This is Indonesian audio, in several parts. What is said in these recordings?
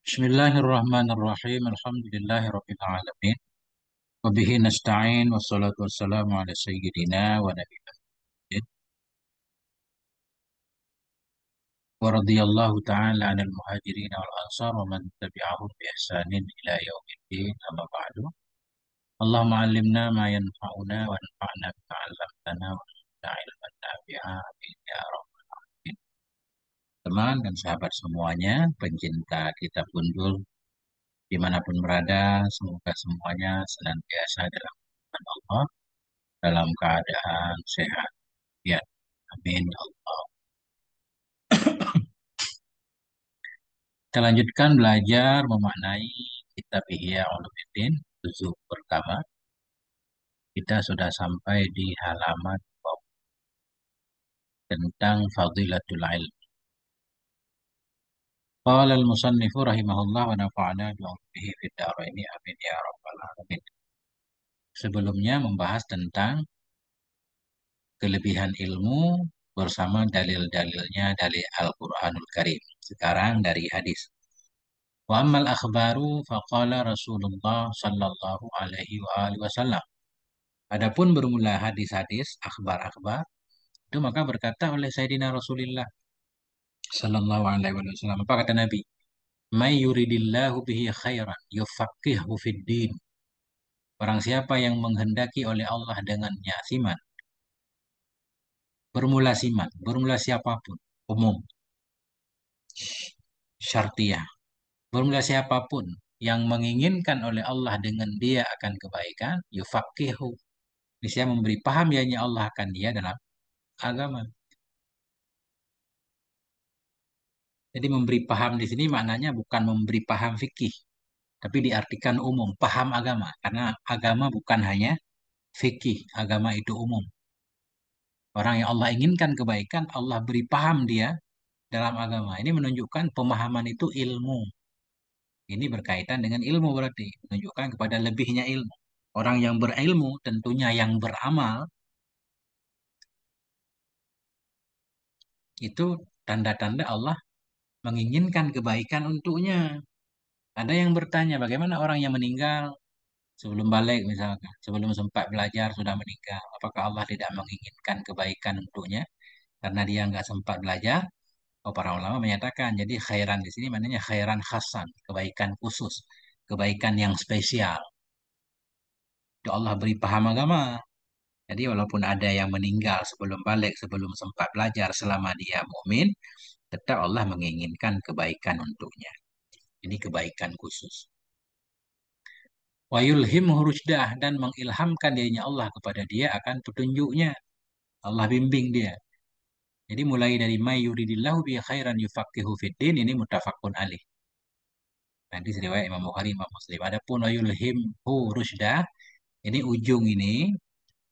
Bismillahirrahmanirrahim. Alhamdulillahirrabbilalamin. Wabihi nasta'in. Wassalatu wassalamu ala sayyidina wa nabiyina Muhammad. Wa radiyallahu ta'ala anil muhajirin wal ansar wa man tabi'ahum bi ihsanin ila yaumiddin. Amma ba'du. Allahumma allimna ma yanfa'una wa anfa'na bima 'allamtana wa zidna ilman nafi'a. Amin ya rabbal alamin. Teman dan sahabat semuanya, pencinta kitab Gundul dimanapun berada, semoga semuanya senantiasa dalam lindungan Allah, dalam keadaan sehat. Ya, amin ya Allah. Kita lanjutkan belajar memaknai kitab Ihya Ulumuddin, juzuk pertama. Kita sudah sampai di halaman bab tentang fadilatul ilm. Qala al-musannifu rahimahullah wa nafa'ana bi'ulumihi fid dharaini amin ya rabbal alamin. Sebelumnya membahas tentang kelebihan ilmu bersama dalil-dalilnya dari Al-Qur'anul Karim. Sekarang dari hadis. Wa ammal akhbaru faqala Rasulullah sallallahu alaihi wa alihi wasallam. Adapun bermula hadis-hadis, akhbar-akhbar, itu maka berkata oleh Sayyidina Rasulullah sallallahu alaihi wasallam. Apa kata Nabi? May yuridillahu bihi khairan yufaqihu fid din. Barang siapa yang menghendaki oleh Allah dengannya siman. Bermula siapapun, umum, syartiyah. Bermula siapapun yang menginginkan oleh Allah dengan dia akan kebaikan, yufaqihu. Dia memberi paham ya Allah akan dia dalam agama. Jadi memberi paham di sini maknanya bukan memberi paham fikih, tapi diartikan umum, paham agama. Karena agama bukan hanya fikih, agama itu umum. Orang yang Allah inginkan kebaikan, Allah beri paham dia dalam agama. Ini menunjukkan pemahaman itu ilmu. Ini berkaitan dengan ilmu berarti, menunjukkan kepada lebihnya ilmu. Orang yang berilmu tentunya yang beramal, itu tanda-tanda Allah menginginkan kebaikan untuknya. Ada yang bertanya, bagaimana orang yang meninggal sebelum balik misalkan, sebelum sempat belajar sudah meninggal. Apakah Allah tidak menginginkan kebaikan untuknya karena dia nggak sempat belajar? Oh, para ulama menyatakan, jadi khairan di sini maknanya khairan khasan, kebaikan khusus, kebaikan yang spesial. Itu Allah beri paham agama. Jadi walaupun ada yang meninggal sebelum balik, sebelum sempat belajar, selama dia mukmin, tetap Allah menginginkan kebaikan untuknya. Ini kebaikan khusus. Wa yulhimhu rusydah, dan mengilhamkan dirinya Allah kepada dia akan petunjuknya. Allah bimbing dia. Jadi mulai dari may yuridillahu bi khairan yufaqihu fiddin, ini muttafaqun alaih. Nanti riwayat Imam Bukhari, Imam Muslim. Adapun wa yulhimhu rusydah, ini ujung ini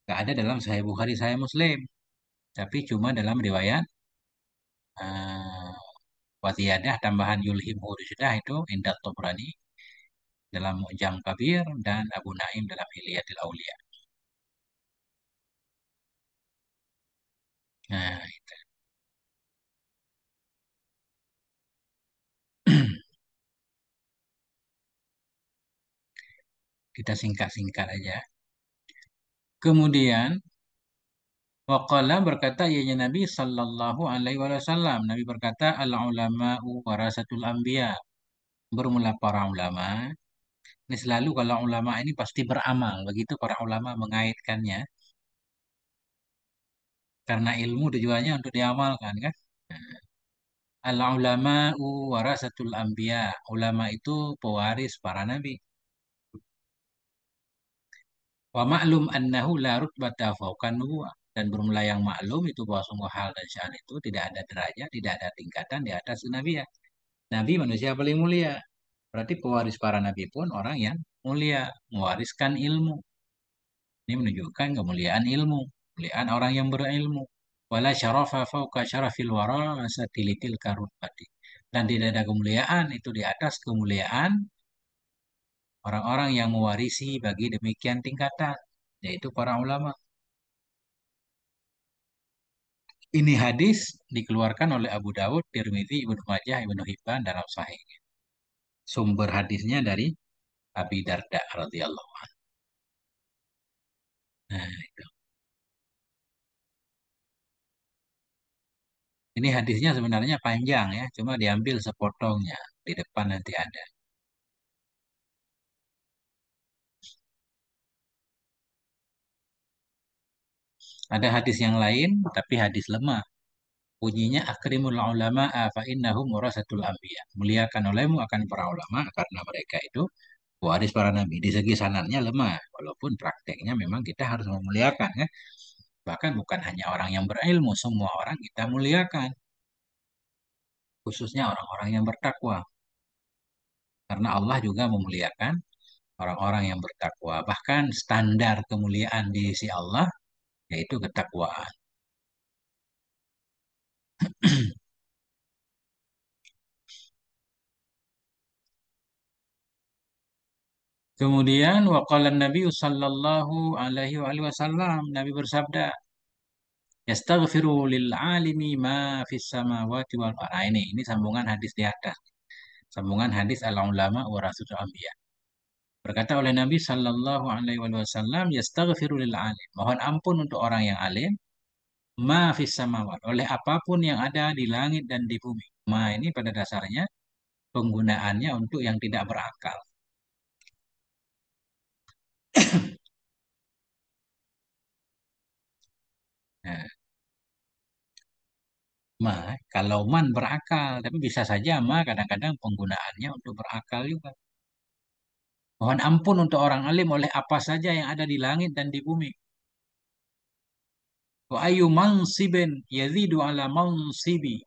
nggak ada dalam Sahih Bukhari, Sahih Muslim, tapi cuma dalam riwayat uh, Watiyadah tambahan yulhimhu rusydah itu Indat Tabrani dalam Mu'jam Kabir dan Abu Naim dalam Hilyatul Auliya. Nah, kita singkat-singkat aja. Kemudian waqala berkata ianya Nabi sallallahu alaihi wasallam. Nabi berkata al ulama'u warasatul anbiya. Bermula para ulama. Ini selalu kalau ulama ini pasti beramal. Begitu para ulama mengaitkannya. Karena ilmu tujuannya untuk diamalkan kan. Al ulama'u warasatul anbiya. Ulama itu pewaris para nabi. Wa ma'lum annahu la rutbata fawqa nubuwah. Dan bermula yang maklum itu bahwa sungguh hal dan sya'an itu tidak ada derajat, tidak ada tingkatan di atas kenabian. Nabi manusia paling mulia. Berarti pewaris para nabi pun orang yang mulia, mewariskan ilmu. Ini menunjukkan kemuliaan ilmu, kemuliaan orang yang berilmu. Wala syarafa fauqa syarafil wara satilitil karubati. Dan tidak ada kemuliaan itu di atas kemuliaan orang-orang yang mewarisi bagi demikian tingkatan, yaitu para ulama. Ini hadis dikeluarkan oleh Abu Dawud, Tirmidzi, Ibnu Majah, Ibnu Hibban dalam Sahih. Sumber hadisnya dari Abi Darda radhiyallahu anhu. Nah, itu. Ini hadisnya sebenarnya panjang ya, cuma diambil sepotongnya. Di depan nanti ada. Ada hadis yang lain, tapi hadis lemah. Bunyinya akrimul ulama fa innahum warasatul anbiya. Muliakan olehmu akan para ulama karena mereka itu waris para nabi. Di segi sanadnya lemah, walaupun prakteknya memang kita harus memuliakan ya. Bahkan bukan hanya orang yang berilmu, semua orang kita muliakan, khususnya orang-orang yang bertakwa. Karena Allah juga memuliakan orang-orang yang bertakwa. Bahkan standar kemuliaan di sisi Allah yaitu ketakwaan. Kemudian waqala Nabi sallallahu alaihi wasallam, Nabi bersabda, yastaghfiru lil alimi ma fis samawati wal ardh. Nah, ini sambungan hadis di atas. Sambungan hadis al ulama warasatul anbiya. Berkata oleh Nabi sallallahu alaihi wasallam, yastaghfiru lil alim. Mohon ampun untuk orang yang alim, ma fis samawat, oleh apapun yang ada di langit dan di bumi. Ma ini pada dasarnya penggunaannya untuk yang tidak berakal. Nah, ma, kalau man berakal, tapi bisa saja ma kadang-kadang penggunaannya untuk berakal juga. Mohon ampun untuk orang alim oleh apa saja yang ada di langit dan di bumi. Wa ayu mansibin yazidu ala mansibi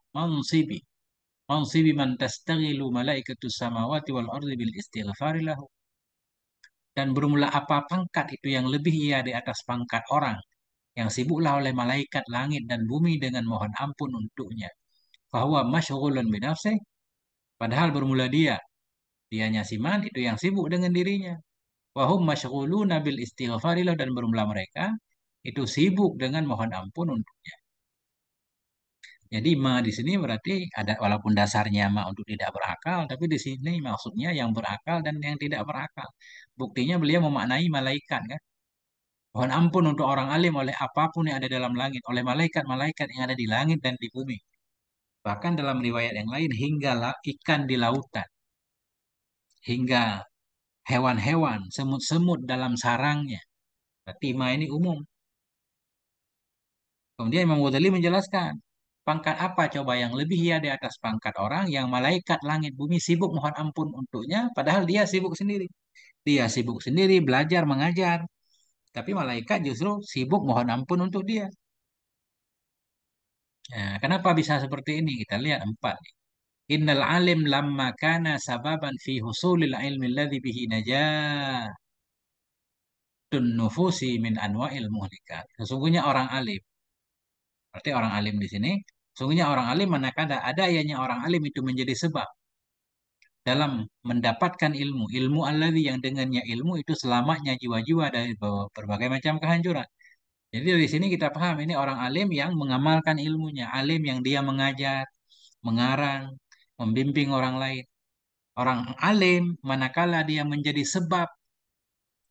mansibi man tastaghilu malaikatus samawati wal ardi bil istighfari lahu. Dan bermula apa pangkat itu yang lebih ia di atas pangkat orang yang sibuklah oleh malaikat langit dan bumi dengan mohon ampun untuknya. Fahuwa masyghulun binafsih, padahal bermula dianya siman itu yang sibuk dengan dirinya. Wahum masyghuluna bil istighfarilah, dan bermula mereka itu sibuk dengan mohon ampun untuknya. Jadi ma di sini berarti ada, walaupun dasarnya ma untuk tidak berakal, tapi di sini maksudnya yang berakal dan yang tidak berakal. Buktinya beliau memaknai malaikat kan. Mohon ampun untuk orang alim oleh apapun yang ada dalam langit, oleh malaikat-malaikat yang ada di langit dan di bumi. Bahkan dalam riwayat yang lain hingga ikan di lautan, hingga hewan-hewan, semut-semut dalam sarangnya. Berarti ma ini umum. Kemudian Imam Ghazali menjelaskan, pangkat apa coba yang lebih ya di atas pangkat orang yang malaikat langit bumi sibuk mohon ampun untuknya, padahal dia sibuk sendiri. Dia sibuk sendiri belajar mengajar, tapi malaikat justru sibuk mohon ampun untuk dia. Nah, kenapa bisa seperti ini? Kita lihat empat. Innal alim lamma kana sababan fi husulil ilmi alladhi bihi najatun nufusi min anwa'il muhlikat. Sesungguhnya orang alim, berarti orang alim di sini, sesungguhnya orang alim manakala ada ianya orang alim itu menjadi sebab dalam mendapatkan ilmu, ilmu alladhi yang dengannya ilmu itu selamatnya jiwa-jiwa dari berbagai macam kehancuran. Jadi dari sini kita paham ini orang alim yang mengamalkan ilmunya, alim yang dia mengajar, mengarang, membimbing orang lain. Orang alim manakala dia menjadi sebab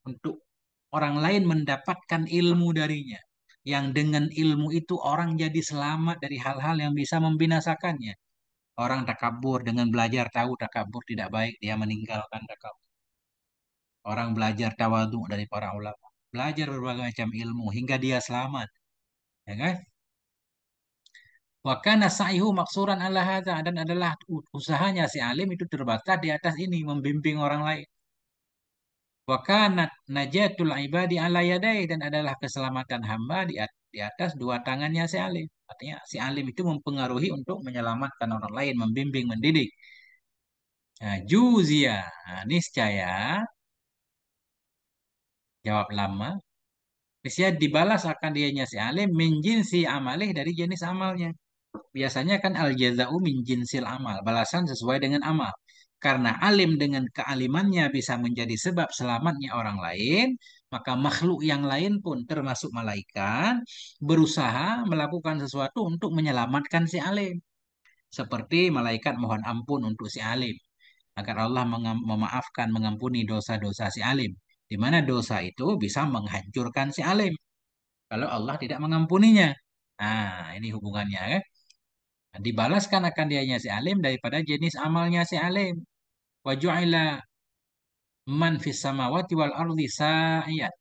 untuk orang lain mendapatkan ilmu darinya. Yang dengan ilmu itu orang jadi selamat dari hal-hal yang bisa membinasakannya. Orang takabur dengan belajar tahu takabur tidak baik, dia meninggalkan takabur. Orang belajar tawadhu dari para ulama. Belajar berbagai macam ilmu hingga dia selamat. Ya kan? Wa kana sa'ihu maksuran ala hadza, dan adalah usahanya si alim itu terbatas di atas ini membimbing orang lain. Wa kanat najatul ibadi ala yadai, dan adalah keselamatan hamba di atas dua tangannya si alim. Artinya si alim itu mempengaruhi untuk menyelamatkan orang lain, membimbing, mendidik. Nah, juzia, nah, niscaya, jawab lama, niscaya dibalas akan dianya si alim min jinsi amalih, dari jenis amalnya. Biasanya kan al jazau min jinsil amal, balasan sesuai dengan amal. Karena alim dengan kealimannya bisa menjadi sebab selamatnya orang lain, maka makhluk yang lain pun termasuk malaikat berusaha melakukan sesuatu untuk menyelamatkan si alim. Seperti malaikat mohon ampun untuk si alim. agar Allah memaafkan, mengampuni dosa-dosa si alim. Di mana dosa itu bisa menghancurkan si alim kalau Allah tidak mengampuninya. Nah, ini hubungannya ya. Dibalaskan akan dianya si alim daripada jenis amalnya si alim. Wa ju'ila man fis samawati wal ardi sa'iyan.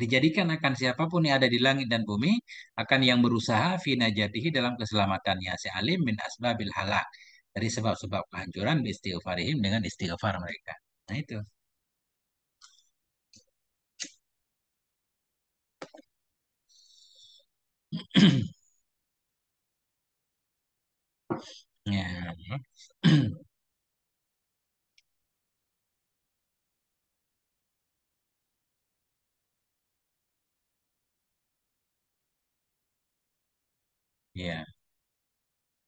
Dijadikan akan siapapun yang ada di langit dan bumi akan yang berusaha fi najatihi dalam keselamatannya si alim min asbabil halak dari sebab-sebab kehancuran bi istighfarihim dengan istighfar mereka. Nah itu. Ya. Ya.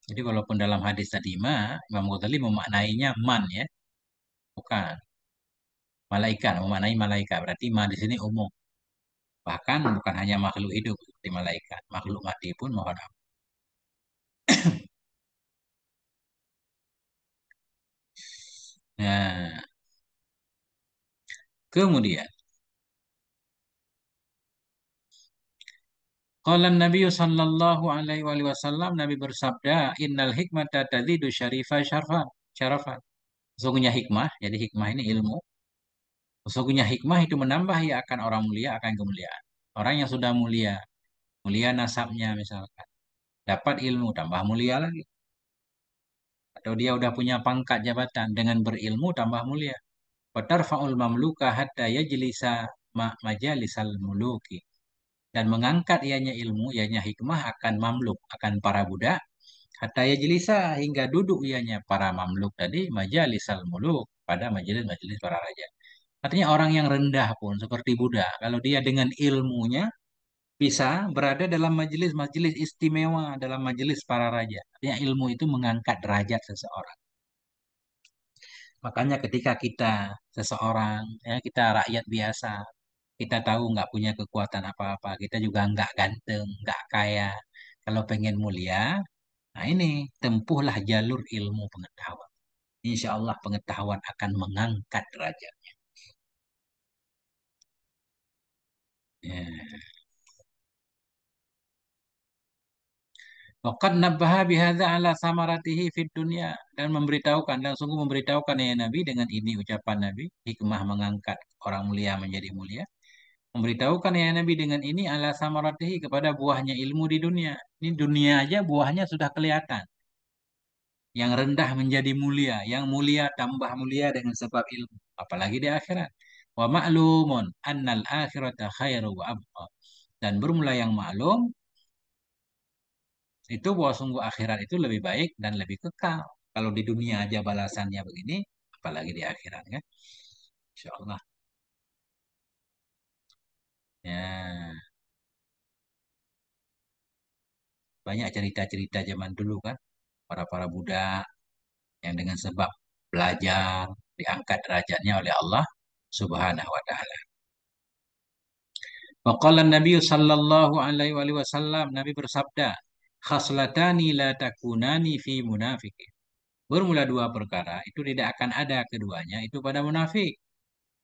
Jadi walaupun dalam hadis tadi Imam Ghazali memaknainya man ya, bukan malaikat, memaknai malaikat. Berarti ma di sini umum. Bahkan bukan hanya makhluk hidup seperti malaikat, makhluk mati pun mohon ampun. Nah, kemudian qala Nabi sallallahu alaihi wasallam Nabi bersabda, "Innal hikmata tazidu syarifa syarafan." Sesungguhnya hikmah, jadi hikmah ini ilmu. Sesungguhnya hikmah itu menambah ya akan orang mulia akan kemuliaan. Orang yang sudah mulia, mulia nasabnya misalkan, dapat ilmu tambah mulia lagi. Atau dia udah punya pangkat jabatan dengan berilmu tambah mulia. Watarfa'ul mamluka hatta yajlisa majalisal muluki. Dan mengangkat ianya ilmu, ianya hikmah akan mamluk, akan para budak. Hatta yajlisa hingga duduk ianya para mamluk tadi majalisal muluk pada majelis-majelis para raja. Artinya orang yang rendah pun seperti budak, kalau dia dengan ilmunya bisa berada dalam majelis-majelis istimewa, dalam majelis para raja. Artinya ilmu itu mengangkat derajat seseorang. Makanya ketika kita seseorang, ya kita rakyat biasa, kita tahu nggak punya kekuatan apa-apa, kita juga nggak ganteng, nggak kaya. Kalau pengen mulia, nah ini tempuhlah jalur ilmu pengetahuan. Insya Allah pengetahuan akan mengangkat derajatnya. Ya. Waqad nabbaha bihadza ala samaratihi fid dunya dan memberitahukan dan sungguh memberitahukan ya Nabi dengan ini ucapan Nabi hikmah mengangkat orang mulia menjadi mulia. Memberitahukan ya Nabi dengan ini ala samaratihi kepada buahnya ilmu di dunia. Ini dunia aja buahnya sudah kelihatan. Yang rendah menjadi mulia, yang mulia tambah mulia dengan sebab ilmu. Apalagi di akhirat. Wa ma'lumun annal akhirata khairu wa abqa. Dan bermula yang maklum itu bahwa sungguh akhirat itu lebih baik dan lebih kekal. Kalau di dunia aja balasannya begini, apalagi di akhirat kan? Insya Allah. Ya, banyak cerita-cerita zaman dulu kan, para-para budak yang dengan sebab belajar diangkat derajatnya oleh Allah Subhanahu wa taala. Waqala Nabi sallallahu alaihi wasallam Nabi bersabda, "Khaslatani la takunani fi munafiqin." Bermula dua perkara itu tidak akan ada keduanya itu pada munafik.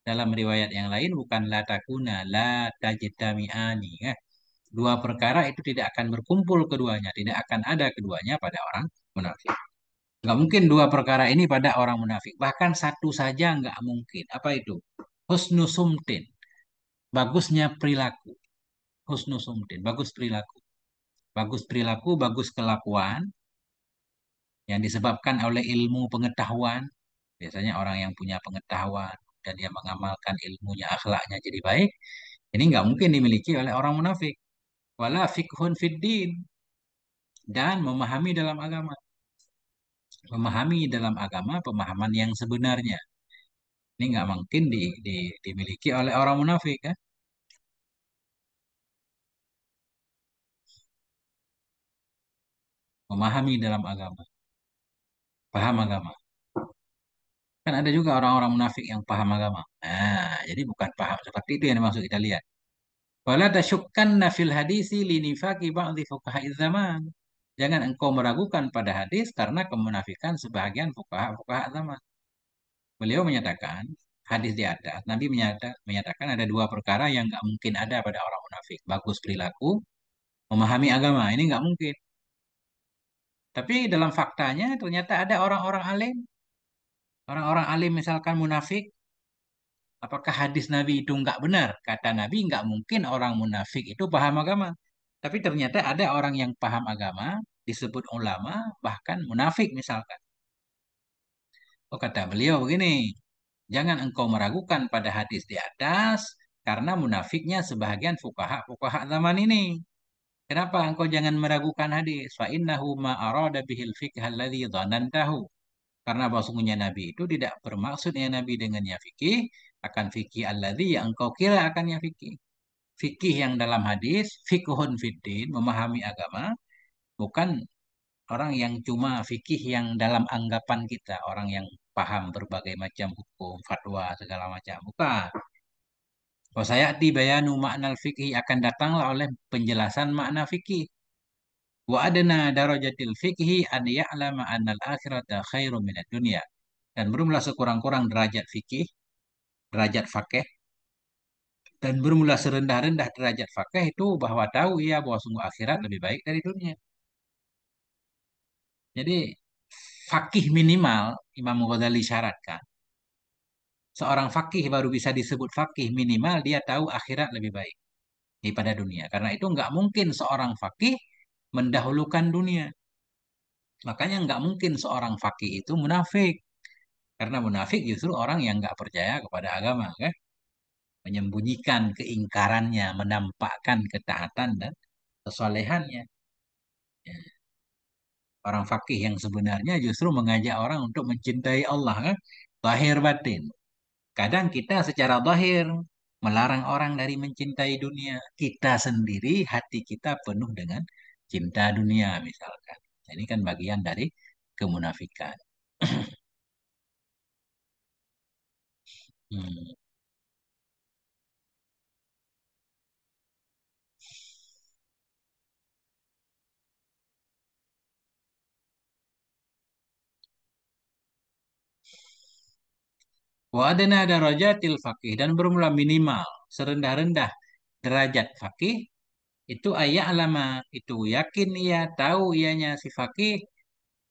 Dalam riwayat yang lain bukan la takuna, la tajtami'ani. Ya. Dua perkara itu tidak akan berkumpul keduanya, tidak akan ada keduanya pada orang munafik. Nggak mungkin dua perkara ini pada orang munafik. Bahkan satu saja nggak mungkin. Apa itu? Husnu sumtin. Bagusnya perilaku. Husnu sumtin. Bagus perilaku. Bagus perilaku, bagus kelakuan yang disebabkan oleh ilmu pengetahuan. Biasanya orang yang punya pengetahuan dan dia mengamalkan ilmunya, akhlaknya jadi baik. Ini nggak mungkin dimiliki oleh orang munafik. Wala fikhun fid din. Dan memahami dalam agama. Memahami dalam agama pemahaman yang sebenarnya. Ini nggak mungkin dimiliki oleh orang munafik kan? Memahami dalam agama, paham agama. Kan ada juga orang-orang munafik yang paham agama. Nah, jadi bukan paham seperti itu yang dimaksud kita lihat. Wala tasyukkanna fil hadisi linifaqi ba'dhi fuqaha'iz zaman. Jangan engkau meragukan pada hadis karena kemunafikan sebahagian fuqaha-fuqaha zaman. Beliau menyatakan, hadis di atas, Nabi menyatakan ada dua perkara yang nggak mungkin ada pada orang munafik. Bagus perilaku, memahami agama. Ini nggak mungkin. Tapi dalam faktanya ternyata ada orang-orang alim. Orang-orang alim misalkan munafik. Apakah hadis Nabi itu nggak benar? Kata Nabi nggak mungkin orang munafik itu paham agama. Tapi ternyata ada orang yang paham agama, disebut ulama, bahkan munafik misalkan. Oh, kata beliau begini, jangan engkau meragukan pada hadis di atas, karena munafiknya sebahagian fukaha zaman ini. Kenapa engkau jangan meragukan hadis? Fa innahu ma arada bihil fiqh alladhi dhanantahu. Karena bahwasanya Nabi itu tidak bermaksudnya Nabi dengannya fikih akan fikih alladhi yang engkau kira akannya fikih. Fikih yang dalam hadis, fiqhun fiddin, memahami agama, bukan orang yang cuma fikih yang dalam anggapan kita, orang yang paham berbagai macam hukum, fatwa, segala macam. Bukan. Wasayati bayanu makna fikih akan datanglah oleh penjelasan makna fikih. Wa adna darajatil fikhi an ya'lama annal akhirata khairum minad dunya. Dan bermula sekurang-kurang derajat fikih, derajat fakih, dan bermula serendah-rendah derajat fakih itu bahwa tahu ia bahwa sungguh akhirat lebih baik dari dunia. Jadi fakih minimal Imam Ghazali syaratkan. Seorang fakih baru bisa disebut fakih minimal dia tahu akhirat lebih baik daripada dunia. Karena itu nggak mungkin seorang fakih mendahulukan dunia. Makanya nggak mungkin seorang fakih itu munafik. Karena munafik justru orang yang nggak percaya kepada agama, kan? Menyembunyikan keingkarannya, menampakkan ketaatan dan kesolehannya. Ya. Orang fakih yang sebenarnya justru mengajak orang untuk mencintai Allah, kan? Zahir batin. Kadang kita secara zahir melarang orang dari mencintai dunia. Kita sendiri, hati kita penuh dengan cinta dunia, misalkan. Ini kan bagian dari kemunafikan. Hmm. Wa adna darajatil faqih dan bermula minimal serendah-rendah derajat faqih itu ayat lama itu yakin ia tahu ianya si faqih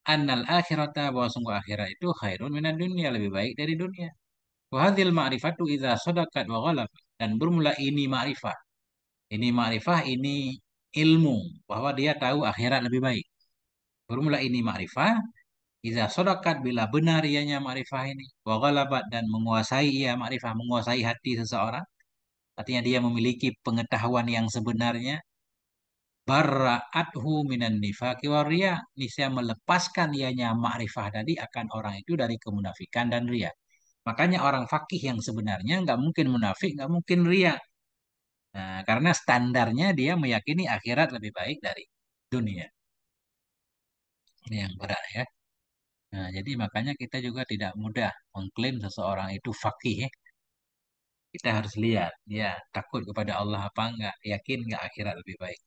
annal akhirata bahwa sungguh akhirat itu khairun minad dunia lebih baik dari dunia. Wa hadhil ma'rifatu idza sadaqat wa ghalab dan bermula ini ma'rifah. Ini ma'rifah ini ilmu bahwa dia tahu akhirat lebih baik. Bermula ini ma'rifah idza sadaqat bila benar ianya ma'rifah ini wa ghalabat dan menguasai ia ma'rifah menguasai hati seseorang. Artinya dia memiliki pengetahuan yang sebenarnya. Barra'athu minan nifaqi waria. Niscaya melepaskan ianya ma'rifah tadi akan orang itu dari kemunafikan dan ria. Makanya orang fakih yang sebenarnya nggak mungkin munafik, nggak mungkin ria. Nah, karena standarnya dia meyakini akhirat lebih baik dari dunia. Ini yang berat ya. Nah, jadi makanya kita juga tidak mudah mengklaim seseorang itu fakih ya. Kita harus lihat, ya takut kepada Allah apa enggak, yakin enggak akhirat lebih baik.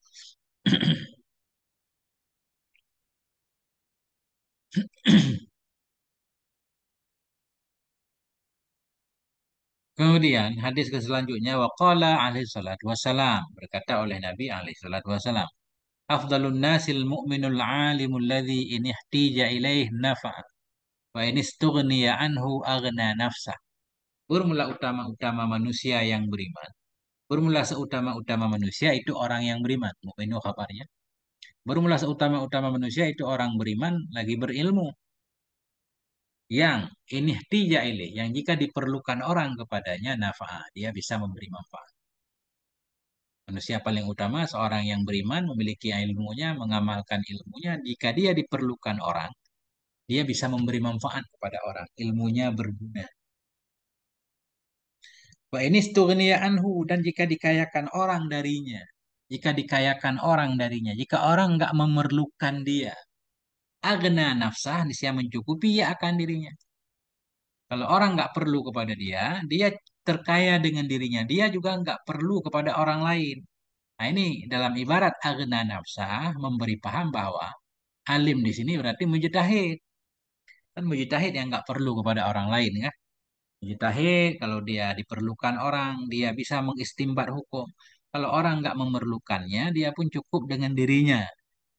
Kemudian hadis ke selanjutnya waqala alaihi salatu wasalam berkata oleh Nabi alaihi salatu wasalam afdalun nasil mu'minul alimul ladzi in ihtija ilaih nafa'a wa in istughniya anhu aghna nafsa. Bermula utama-utama manusia yang beriman. Bermula seutama-utama manusia itu orang yang beriman. Mukminu kabarnya. Bermula seutama-utama manusia itu orang beriman lagi berilmu. Yang ini tija ilih, yang jika diperlukan orang kepadanya nafa'a, dia bisa memberi manfaat. Manusia paling utama seorang yang beriman memiliki ilmunya, mengamalkan ilmunya. Jika dia diperlukan orang, dia bisa memberi manfaat kepada orang. Ilmunya berguna. Wa ini stughniya anhu dan jika dikayakan orang darinya, jika dikayakan orang darinya, jika orang nggak memerlukan dia, agna nafsah, dia mencukupi ya akan dirinya. Kalau orang nggak perlu kepada dia, dia terkaya dengan dirinya. Dia juga nggak perlu kepada orang lain. Nah ini dalam ibarat agna nafsah memberi paham bahwa alim di sini berarti mujtahid. Kan mujtahid yang nggak perlu kepada orang lain ya. Mujtahid kalau dia diperlukan orang, dia bisa mengistimbat hukum. Kalau orang nggak memerlukannya, dia pun cukup dengan dirinya.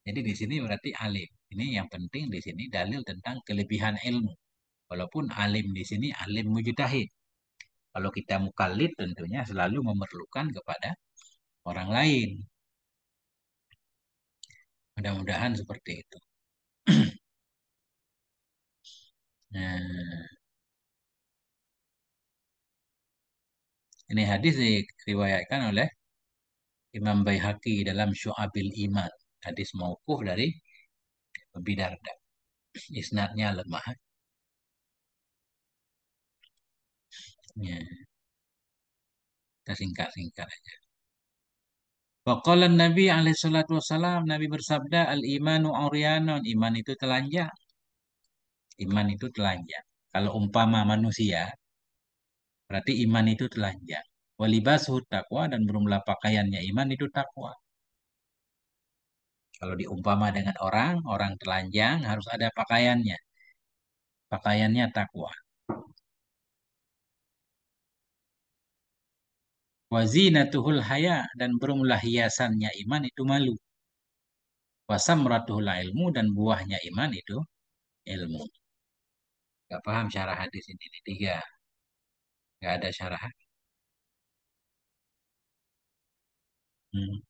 Jadi di sini berarti alim. Ini yang penting di sini dalil tentang kelebihan ilmu. Walaupun alim di sini alim mujtahid. Kalau kita mukallid tentunya selalu memerlukan kepada orang lain. Mudah-mudahan seperti itu. Nah, ini hadis diriwayatkan oleh Imam Baihaqi dalam Syu'abil Iman. Hadis mauquf dari Abu Darda. Isnadnya lemah. Ya, kita singkat-singkat aja. Waqala Nabi alaihi salatu wassalam, Nabi bersabda, al-imanu uryanun, iman itu telanjang. Iman itu telanjang. Kalau umpama manusia, berarti iman itu telanjang. Walibasuh takwa dan berumlah pakaiannya iman itu takwa. Kalau diumpama dengan orang, orang telanjang harus ada pakaiannya. Pakaiannya takwa. Wazinatuhul haya dan berumlah hiasannya iman itu malu. Wasamratuhul ilmu dan buahnya iman itu ilmu. Gak paham syarah hadis ini. Tiga. Gak ada syarah. Hmm.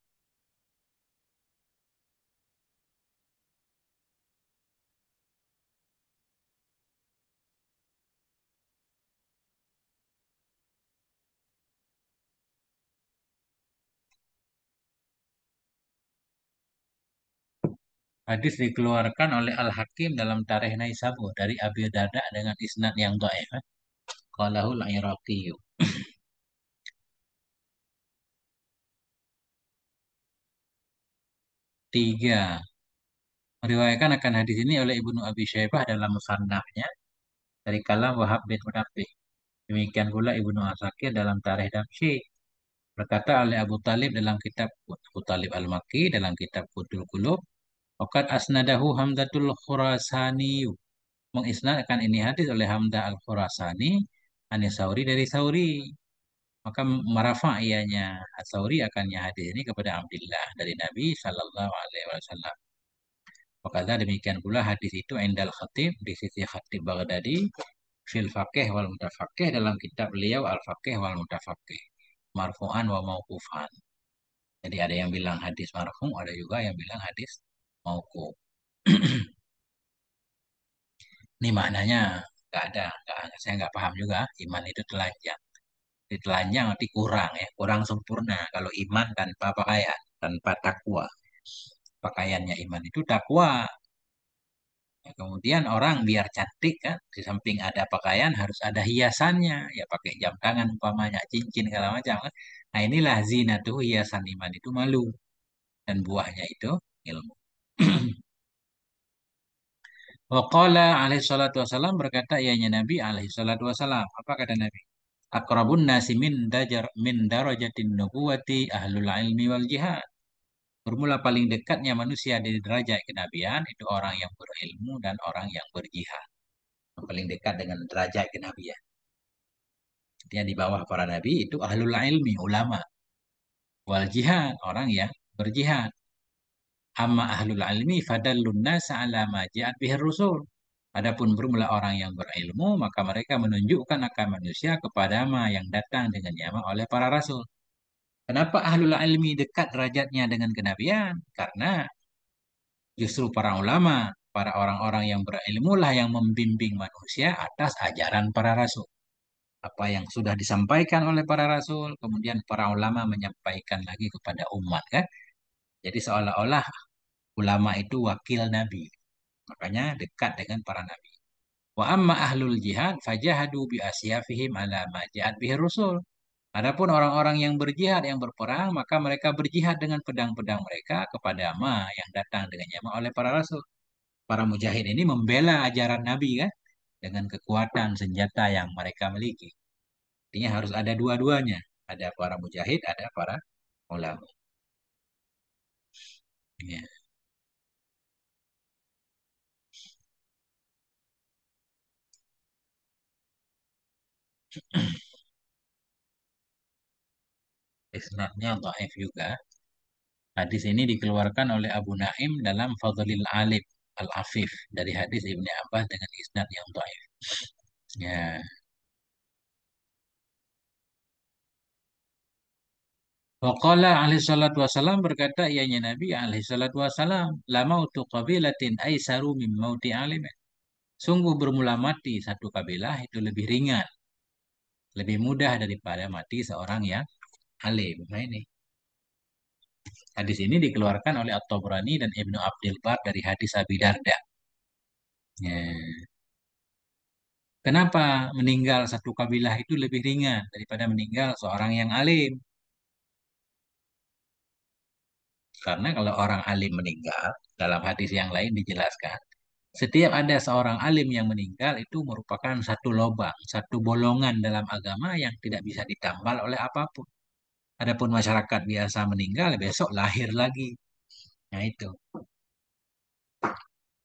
Hadis dikeluarkan oleh Al-Hakim dalam Tarikh Naisabur dari Abi Darda dengan isnad yang dhaif. Qalahul Iraqi. Tiga. Meriwayatkan akan hadis ini oleh Ibnu Abi Syaibah dalam musannafnya dari kalam Wahab bin Munabbih. Demikian pula Ibnu Asakir dalam Tarikh Damsyik. Berkata oleh Abu Talib dalam kitab Abu Talib Al-Makki dalam kitab Qudul Qulub, waqad asnadahu Hamdatul Khurasani. Mengisnadkan ini hadis oleh Hamzah Al-Khurasani, Anis Sauri dari Sauri. Maka merafa ianya Sauri akannya hadis ini kepada Abdullah dari Nabi Sallallahu Alaihi Wasallam. Maka demikian pula hadis itu Indal Khatib di sisi Khatib Baghdadi fil Faqih wal Mutafaqih dalam kitab beliau Al Faqih wal Mutafaqih marfu'an wa mauqufan. Jadi ada yang bilang hadis marfu, ada juga yang bilang hadis mauquf. Ini maknanya saya nggak paham juga. Iman itu telanjang. Ditelanjang nanti kurang ya, kurang sempurna. Kalau iman tanpa pakaian, tanpa takwa. Pakaiannya iman itu takwa. Ya, kemudian orang biar cantik kan, di samping ada pakaian harus ada hiasannya. Ya pakai jam tangan umpamanya, cincin segala macam kan. Nah inilah zina tuh hiasan iman itu malu dan buahnya itu ilmu. Waqala alaihi salatu wasalam berkata ianya Nabi alaihi salatu wasalam. Apa kata Nabi? Akrabun nasi min darajatin nubuwati ahlul ilmi wal jihad. Bermula paling dekatnya manusia dari derajat kenabian itu orang yang berilmu dan orang yang berjihad. Yang paling dekat dengan derajat kenabian. Dia di bawah para nabi itu ahlul ilmi, ulama. Wal jihad, orang yang berjihad. Amma ahlul ilmi fadallun nasa ala ma ja'at bihir rusul. Adapun bermula orang yang berilmu, maka mereka menunjukkan akan manusia kepada ma yang datang dengan nyama oleh para rasul. Kenapa ahlul ilmi dekat derajatnya dengan kenabian? Karena justru para ulama, para orang-orang yang berilmu lah yang membimbing manusia atas ajaran para rasul. Apa yang sudah disampaikan oleh para rasul, kemudian para ulama menyampaikan lagi kepada umat kan. Jadi seolah-olah ulama itu wakil nabi. Makanya dekat dengan para nabi. Wa amma ahlul jihad fajahadu bi asyafihim ala ma ja'at bihi rusul. Adapun orang-orang yang berjihad, yang berperang, maka mereka berjihad dengan pedang-pedang mereka kepada ma yang datang dengannya oleh para rasul. Para mujahid ini membela ajaran Nabi kan dengan kekuatan senjata yang mereka miliki. Artinya harus ada dua-duanya. Ada para mujahid, ada para ulama. Ya. Isnadnya dhaif juga. Hadis ini dikeluarkan oleh Abu Naim dalam Fadlil Alim Al-Afif dari hadis Ibnu Abbas dengan isnad yang dhaif. Ya. Waqala alaihi salatu wasalam berkata ianya Nabi alaihi salatu wasalam, la mautu qabilatin aisaru min mauti alim. Sungguh bermula mati satu kabilah itu lebih ringan, lebih mudah daripada mati seorang yang alim. Nah ini hadis ini dikeluarkan oleh At-Tabrani dan Ibnu Abdul Bar dari hadis Abi Darda. Ya. Kenapa meninggal satu kabilah itu lebih ringan daripada meninggal seorang yang alim? Karena kalau orang alim meninggal, dalam hadis yang lain dijelaskan, setiap ada seorang alim yang meninggal itu merupakan satu lobang, satu bolongan dalam agama yang tidak bisa ditambal oleh apapun. Adapun masyarakat biasa meninggal, besok lahir lagi. Nah itu.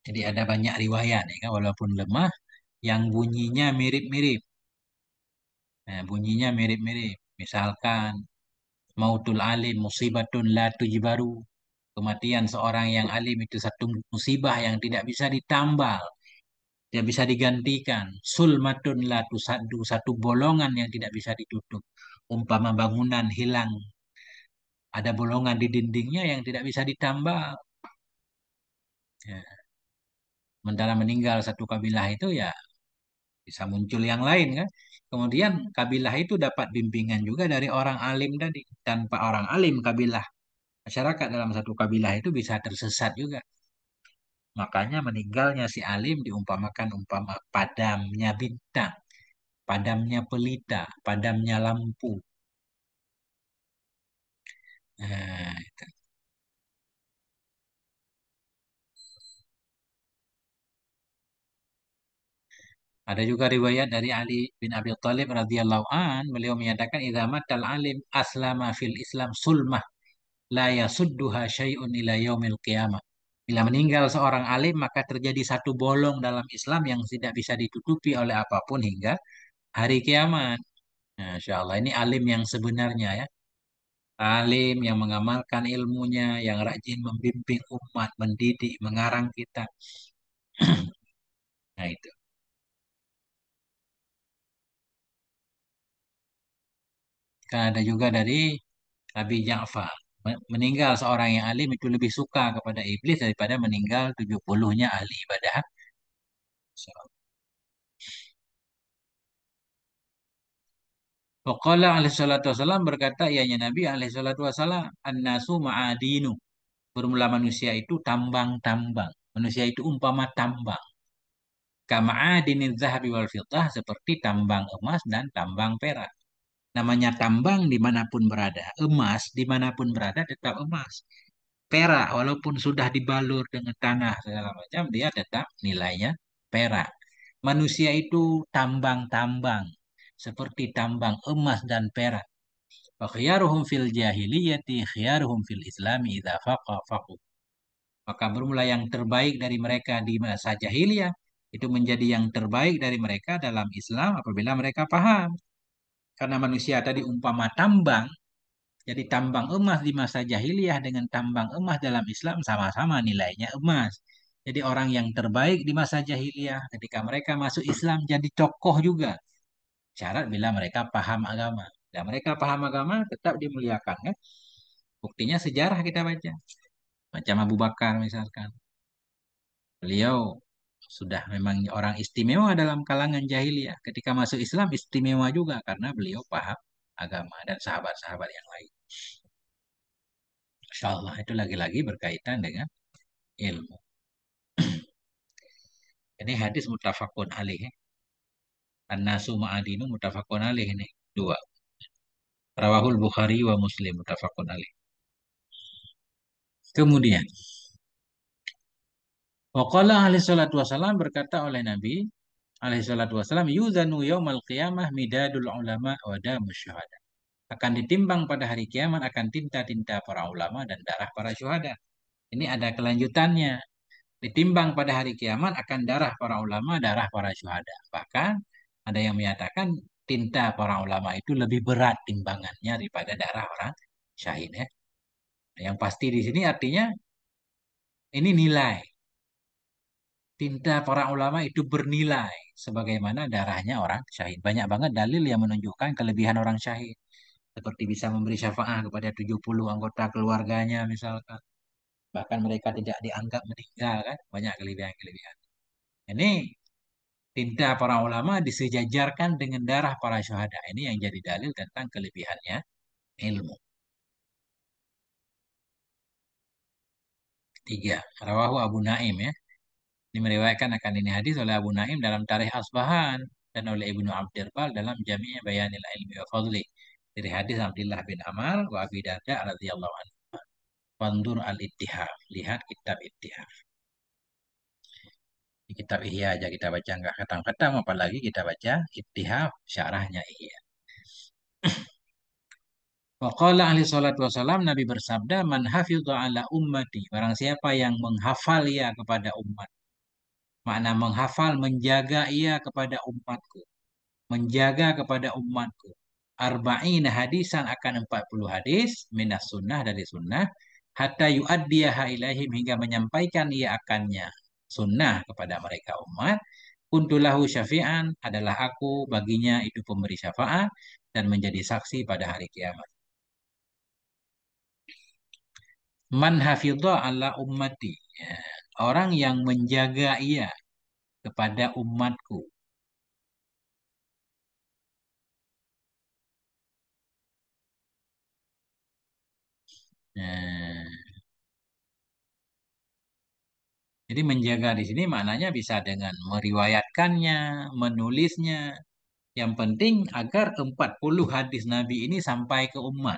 Jadi ada banyak riwayat, ya kan? Walaupun lemah, yang bunyinya mirip-mirip. Nah, bunyinya mirip-mirip. Misalkan, mautul alim musibatun la tujbaru. Kematian seorang yang alim itu satu musibah yang tidak bisa ditambal, tidak bisa digantikan. Sulmatun la tusadu, satu bolongan yang tidak bisa ditutup. Umpama bangunan hilang, ada bolongan di dindingnya yang tidak bisa ditambal. Ya. Sementara meninggal satu kabilah itu ya bisa muncul yang lain kan. Kemudian kabilah itu dapat bimbingan juga dari orang alim tadi. Tanpa orang alim kabilah, masyarakat dalam satu kabilah itu bisa tersesat juga. Makanya meninggalnya si alim diumpamakan umpama padamnya bintang, padamnya pelita, padamnya lampu. Nah, ada juga riwayat dari Ali bin Abi Thalib radhiyallahu an, beliau menyatakan idza matal alim aslama fil Islam sulmah la yasudduha syai'un ila yaumil qiyamah. Bila meninggal seorang alim maka terjadi satu bolong dalam Islam yang tidak bisa ditutupi oleh apapun hingga hari kiamat. Nah, Insya Allah ini alim yang sebenarnya ya. Alim yang mengamalkan ilmunya, yang rajin membimbing umat, mendidik, mengarang kita. Nah itu. Kan ada juga dari Abi Ja'far. Meninggal seorang yang alim itu lebih suka kepada iblis daripada meninggal 70-nya ahli ibadah. Waqala alaihi salatu wasalam berkata ianya Nabi alaihi salatu wasalam, an-nasu ma'adinu. Bermula manusia itu tambang-tambang. Manusia itu umpama tambang. Kama'adinin zahabi wal fiddah seperti tambang emas dan tambang perak. Namanya tambang dimanapun berada. Emas dimanapun berada tetap emas. Perak walaupun sudah dibalur dengan tanah segala macam dia tetap nilainya perak. Manusia itu tambang-tambang seperti tambang emas dan perak. Wa khiyaruhum fil jahiliyati khiyaruhum fil islami idza faqahu. Maka bermula yang terbaik dari mereka di masa jahiliyah itu menjadi yang terbaik dari mereka dalam Islam apabila mereka paham. Karena manusia tadi umpama tambang, jadi tambang emas di masa jahiliyah dengan tambang emas dalam Islam sama-sama nilainya emas. Jadi orang yang terbaik di masa jahiliyah ketika mereka masuk Islam jadi tokoh juga. Syarat bila mereka paham agama. Dan mereka paham agama tetap dimuliakan kan. Buktinya sejarah kita baca. Macam Abu Bakar misalkan. Beliau sudah memang orang istimewa dalam kalangan jahiliyah. Ketika masuk Islam istimewa juga karena beliau paham agama dan sahabat-sahabat yang lain. Insya Allah itu lagi-lagi berkaitan dengan ilmu. Ini hadis muttafaqun alaih. An-nasu ma'adinu muttafaqun alaih ini. Dua. Rawahul Bukhari wa Muslim muttafaqun alaih. Kemudian, waqala alaihi salatu wasalam berkata oleh Nabi alaihi salatu wasalam yuzanu yaumal qiyamah midadul ulama wa damus syuhada. Akan ditimbang pada hari kiamat akan tinta-tinta para ulama dan darah para syuhada. Ini ada kelanjutannya. Ditimbang pada hari kiamat akan darah para ulama, darah para syuhada. Bahkan ada yang menyatakan tinta para ulama itu lebih berat timbangannya daripada darah orang syahid ya. Yang pasti di sini artinya ini nilai. Tinta para ulama itu bernilai sebagaimana darahnya orang syahid. Banyak banget dalil yang menunjukkan kelebihan orang syahid. Seperti bisa memberi syafaat kepada 70 anggota keluarganya misalkan. Bahkan mereka tidak dianggap meninggal kan. Banyak kelebihan-kelebihan. Ini tinta para ulama disejajarkan dengan darah para syuhada. Ini yang jadi dalil tentang kelebihannya ilmu. Tiga, rawahu Abu Naim ya. Ini meriwayatkan akan ini hadis oleh Abu Naim dalam Tarikh Asbahan dan oleh Ibnu Abdul Bar dalam Jami' Bayanil Ilmi wa Fadli. Dari hadis Abdullah bin Amr wa Abi Darda radhiyallahu anhu. Fandur al-Ittihaf. Lihat kitab Ittihaf. Di kitab Ihya aja kita baca nggak khatam-khatam apalagi kita baca Ittihaf syarahnya Ihya. Waqala ahli salatu wasalam Nabi bersabda man hafidha ala ummati barang siapa yang menghafal ia kepada umat. Makna menghafal menjaga ia kepada umatku. Menjaga kepada umatku. Arba'ina hadisan akan 40 hadis minas sunnah dari sunnah hatta yu'addiyaha ilaihim hingga menyampaikan ia akannya sunnah kepada mereka umat. Kuntulahu syafi'an adalah aku baginya itu pemberi syafaat dan menjadi saksi pada hari kiamat. Man hafidha ala ummati. Ya, orang yang menjaga ia kepada umatku. Nah, jadi menjaga di sini maknanya bisa dengan meriwayatkannya, menulisnya. Yang penting agar 40 hadis Nabi ini sampai ke umat.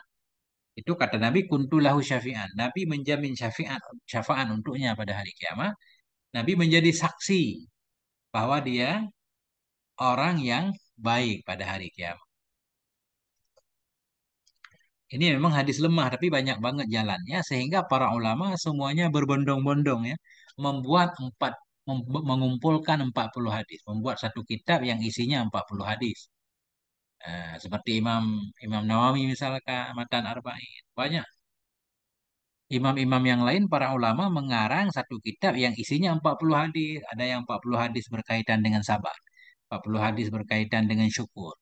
Itu kata Nabi kuntulahu syafi'an. Nabi menjamin syafaat untuknya pada hari kiamat. Nabi menjadi saksi bahwa dia orang yang baik pada hari kiamat. Ini memang hadis lemah tapi banyak banget jalannya sehingga para ulama semuanya berbondong-bondong ya membuat mengumpulkan 40 hadis, membuat satu kitab yang isinya 40 hadis. Seperti Imam Imam Nawawi misalkan Matan Arba'in. Banyak imam-imam yang lain para ulama mengarang satu kitab yang isinya 40 hadis. Ada yang 40 hadis berkaitan dengan sabar, 40 hadis berkaitan dengan syukur,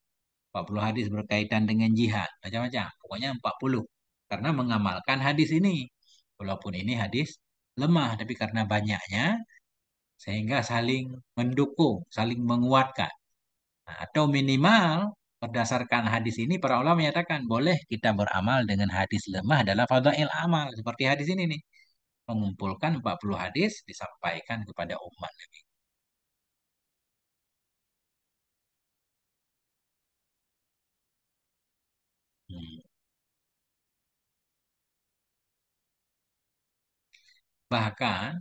40 hadis berkaitan dengan jihad, macam-macam. Pokoknya 40. Karena mengamalkan hadis ini. Walaupun ini hadis lemah, tapi karena banyaknya sehingga saling mendukung, saling menguatkan. Nah, atau minimal berdasarkan hadis ini para ulama menyatakan boleh kita beramal dengan hadis lemah adalah fadail amal seperti hadis ini nih mengumpulkan 40 hadis disampaikan kepada umat Nabi. Hmm. Bahkan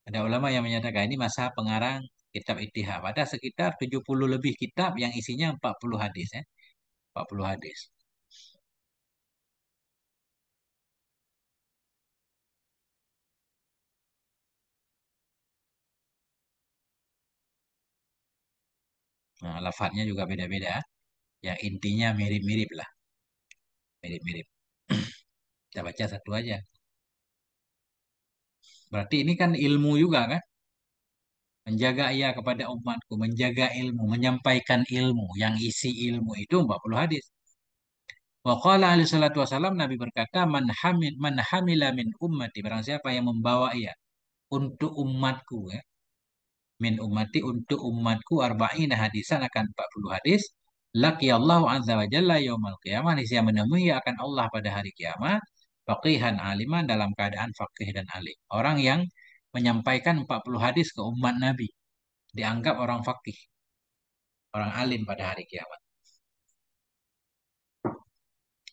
ada ulama yang menyatakan ini masa pengarang kitab Ittihad. Ada sekitar 70 lebih kitab yang isinya 40 hadis ya. 40 hadis. Nah, lafadznya juga beda-beda. Yang intinya mirip-mirip lah. Mirip-mirip. Kita baca satu aja. Berarti ini kan ilmu juga kan? Menjaga ia kepada umatku, menjaga ilmu, menyampaikan ilmu. Yang isi ilmu itu 40 hadis. Wa qala alaihi salatu wasalam, Nabi berkata, man hamila min ummati. Barang siapa yang membawa ia untuk umatku ya. Min ummati untuk umatku arba'ina hadisan akan 40 hadis. Laki Allah azza wa jalla yaumal qiyamah. Niscaya menemui akan Allah pada hari kiamat. Faqihan aliman dalam keadaan faqih dan alim. Orang yang menyampaikan 40 hadis ke umat Nabi. Dianggap orang faqih. Orang alim pada hari kiamat.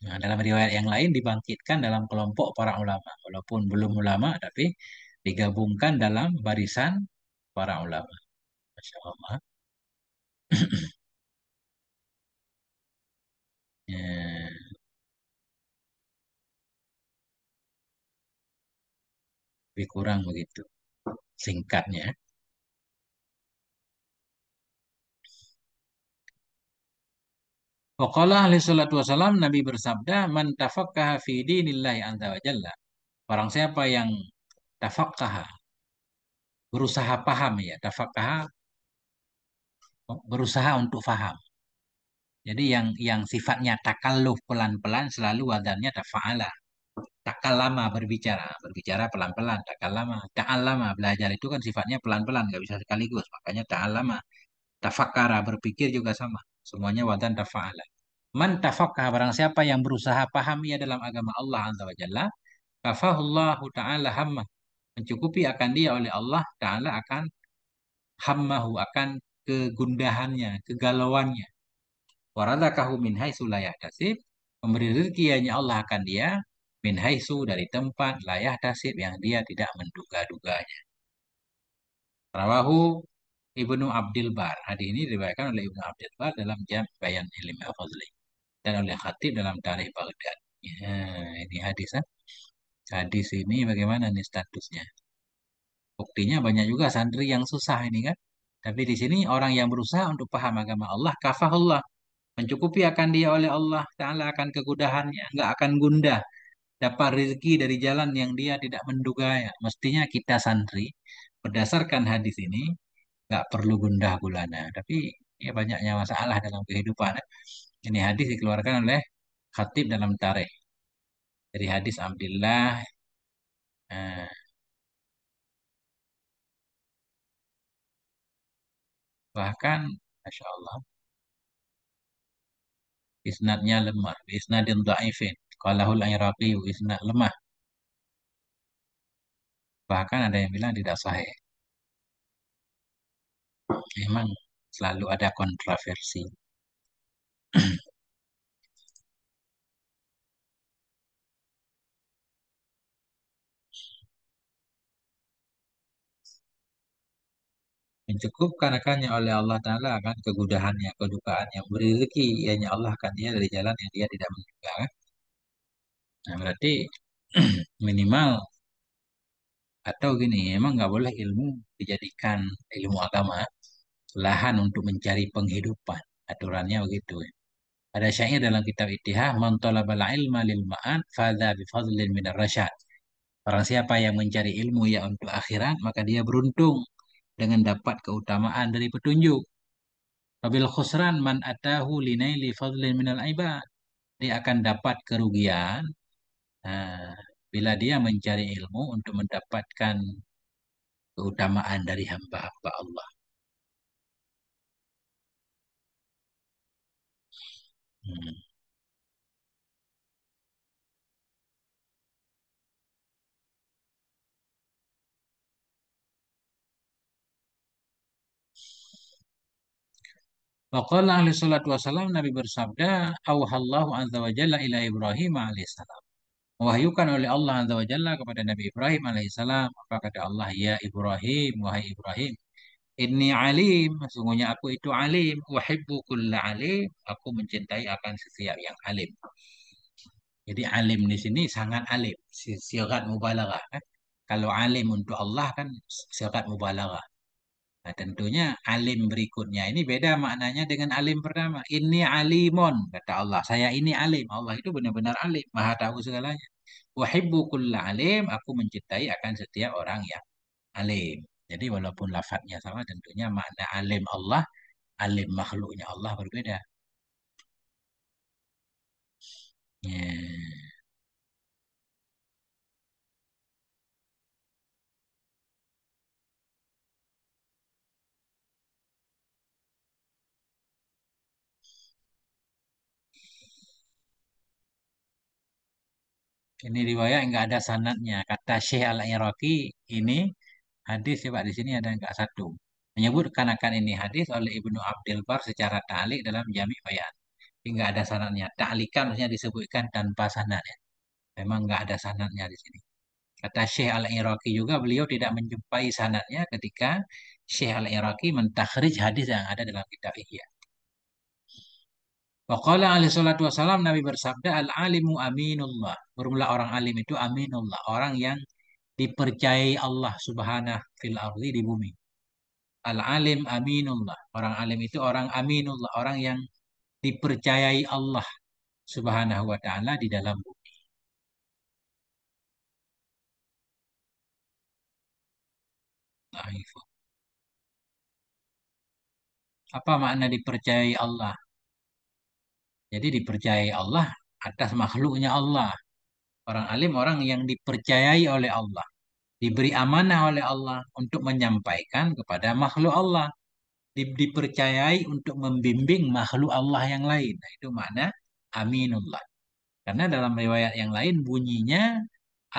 Nah, dalam riwayat yang lain dibangkitkan dalam kelompok para ulama. Walaupun belum ulama, tapi digabungkan dalam barisan para ulama. Masya Allah. Ya, lebih kurang begitu. Singkatnya. Waqala alaihi salatu wasalam, Nabi bersabda, man tafakkaha fi dinillahi azza wa jalla. Barang siapa yang tafakkaha, berusaha paham ya, tafakkaha, berusaha untuk paham. Jadi yang sifatnya takalluf pelan-pelan selalu wadannya tafa'ala. Takallama berbicara, berbicara pelan-pelan, takallama. Ta'allama belajar itu kan sifatnya pelan-pelan, nggak bisa sekaligus. Makanya ta'allama. Tafakkara berpikir juga sama. Semuanya wadan tafa'ala. Man tafakkah barang siapa yang berusaha paham ia dalam agama Allah Azza wa Jalla, kafahullahu ta'ala hammah. Mencukupi akan dia oleh Allah Ta'ala akan hammahu, akan kegundahannya, kegalauannya. Waradakahu min haitsu la yahtasib. Memberi rezeki hanya Allah akan dia min haitsu dari tempat la yahtasib yang dia tidak menduga-duganya. Rawahu Ibnu Abdul Bar. Hadis ini diriwayatkan oleh Ibnu Abdul Bar dalam Jam' Bayan Ilmi Al-Fadli dan oleh Khatib dalam Tarikh Baghdad. Ya, ini hadis. Hadis ini bagaimana nih statusnya? Buktinya banyak juga santri yang susah ini kan. Tapi di sini orang yang berusaha untuk paham agama Allah, kafahullah. Mencukupi akan dia oleh Allah Ta'ala akan kegudahannya. Nggak akan gundah. Dapat rezeki dari jalan yang dia tidak menduga ya. Mestinya kita santri, berdasarkan hadis ini, nggak perlu gundah gulana. Tapi ya banyaknya masalah dalam kehidupan. Ini hadis dikeluarkan oleh Khatib dalam Tarikh. Dari hadis Abdullah. eh, Bahkan, Masya Allah, isnadnya lemah. Isnadin dha'ifin. Qalahul Iraqi, isnad lemah. Bahkan ada yang bilang tidak sahih. Memang selalu ada kontroversi. Mencukupkan akannya oleh Allah Ta'ala akan kegudahannya, kedukaannya. Beri rezeki, ianya Allah akan dia dari jalan yang dia tidak menduga. Kan? Nah, berarti minimal atau gini, emang nggak boleh ilmu dijadikan ilmu agama lahan untuk mencari penghidupan. Aturannya begitu. Ya. Ada syair dalam kitab Ittihah, man talabal ilma lil ma'ad fadha bifadlin minar rasyad. Barang siapa yang mencari ilmu ya untuk akhirat, maka dia beruntung dengan dapat keutamaan dari petunjuk. Wabil khusran man atahu linaili fadlin minal ibad. Dia akan dapat kerugian nah, bila dia mencari ilmu untuk mendapatkan keutamaan dari hamba-hamba Allah. Hmm. Waqala alaihi salatu wasalam, Nabi bersabda, awhallahu azza wa jalla ila Ibrahim alaihissalam. Mewahyukan oleh Allah azza wa jalla kepada Nabi Ibrahim alaihissalam. Apa kata Allah? Ya Ibrahim, wahai Ibrahim. Inni alim, sesungguhnya aku itu alim. Wahibbu kulla alim, aku mencintai akan setiap yang alim. Jadi alim di sini sangat alim. Sigat mubalaghah kan. Kalau alim untuk Allah kan sigat mubalaghah. Nah, tentunya alim berikutnya ini beda maknanya dengan alim pertama. Ini alimon, kata Allah. Saya ini alim. Allah itu benar-benar alim. Maha tahu segalanya. Wahibbu kulla alim. Aku mencintai akan setiap orang yang alim. Jadi walaupun lafadznya sama, tentunya makna alim Allah, alim makhluknya Allah berbeda. Ya. Ini riwayat nggak ada sanadnya. Kata Syekh Al-Iraqi ini hadis coba di sini ada nggak satu. Menyebutkan akan ini hadis oleh Ibnu Abdul Bar secara ta'liq dalam Jami' Bayan. Tapi nggak ada sanadnya. Ta'liqan maksudnya disebutkan tanpa sanad ya. Memang nggak ada sanadnya di sini. Kata Syekh Al-Iraqi juga beliau tidak menjumpai sanadnya ketika Syekh Al-Iraqi mentakhrij hadis yang ada dalam kitab Ihya. Waqala alaihi salatu wassalam, Nabi bersabda, al-alimu aminullah. Bermula orang alim itu aminullah. Orang yang dipercayai Allah subhanahu fil ardi di bumi. Al-alim aminullah. Orang alim itu orang aminullah. Orang yang dipercayai Allah Subhanahu wa taala di dalam bumi. Nah, itu. Apa makna dipercayai Allah? Jadi dipercayai Allah atas makhluknya Allah. Orang alim orang yang dipercayai oleh Allah, diberi amanah oleh Allah untuk menyampaikan kepada makhluk Allah, dipercayai untuk membimbing makhluk Allah yang lain. Nah, itu makna aminullah. Karena dalam riwayat yang lain bunyinya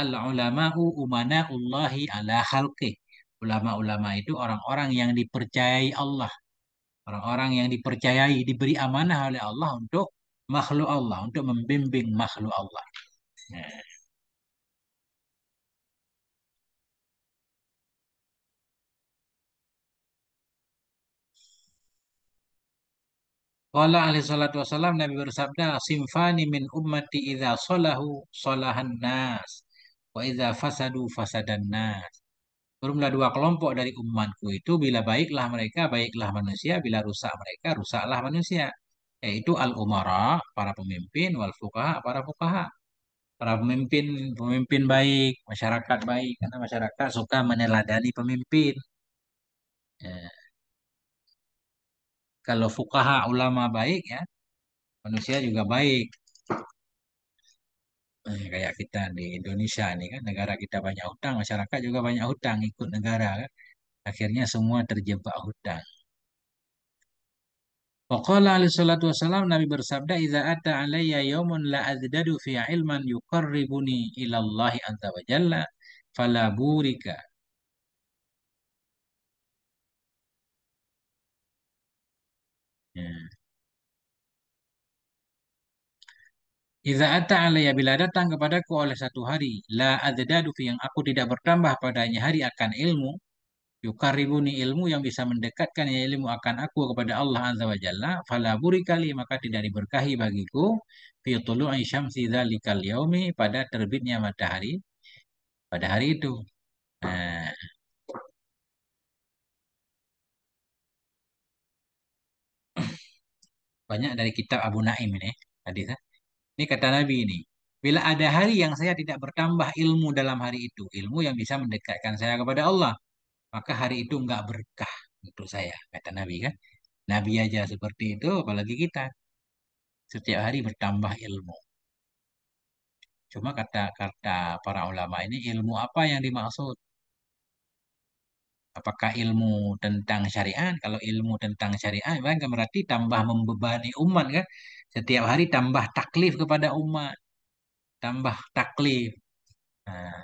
al-ulama'u umana'ullahi ala khalqih. Ulama-ulama itu orang-orang yang dipercayai Allah, orang-orang yang dipercayai, diberi amanah oleh Allah untuk makhluk Allah, untuk membimbing makhluk Allah. Nah, Qala alaihi salatu wasalam, Nabi bersabda, simfani min ummati idza salahu salahan nas wa idza fasadu fasadan nas. Berumlah dua kelompok dari umatku itu, bila baiklah mereka, baiklah manusia, bila rusak mereka, rusaklah manusia. Yaitu al-umara, para pemimpin, wal fuqaha, para fuqaha. Para pemimpin, pemimpin baik, masyarakat baik, karena masyarakat suka meneladani pemimpin. Ya, kalau fuqaha ulama baik ya, manusia juga baik. Kayak kita di Indonesia nih kan, negara kita banyak hutang, masyarakat juga banyak hutang ikut negara kan. Akhirnya semua terjebak hutang. Waqala alaihi salatu wassalam, Nabi bersabda, "Idza ata alayya yaumun la azdadu fi ilman yuqarribuni ila Allah azza wa jalla, fala burika." Ya. Idza ata alayya, bila datang kepadaku oleh satu hari, la azdadu fi, yang aku tidak bertambah padanya hari akan ilmu, yukaribuni, ilmu yang bisa mendekatkan ya ilmu akan aku kepada Allah Azza wa Jalla, fala burikali, maka tidak diberkahi bagiku, fi tulu'i syamsi dzalikal yaumi, pada terbitnya matahari pada hari itu. Nah, banyak dari kitab Abu Naim ini hadis. Ini kata Nabi ini, bila ada hari yang saya tidak bertambah ilmu dalam hari itu, ilmu yang bisa mendekatkan saya kepada Allah, maka hari itu enggak berkah untuk saya, kata Nabi kan. Nabi aja seperti itu, apalagi kita setiap hari bertambah ilmu. Cuma kata-kata para ulama ini, ilmu apa yang dimaksud? Apakah ilmu tentang syariat? Kalau ilmu tentang syariat, kan berarti tambah membebani umat kan? Setiap hari tambah taklif kepada umat, tambah taklif. Nah,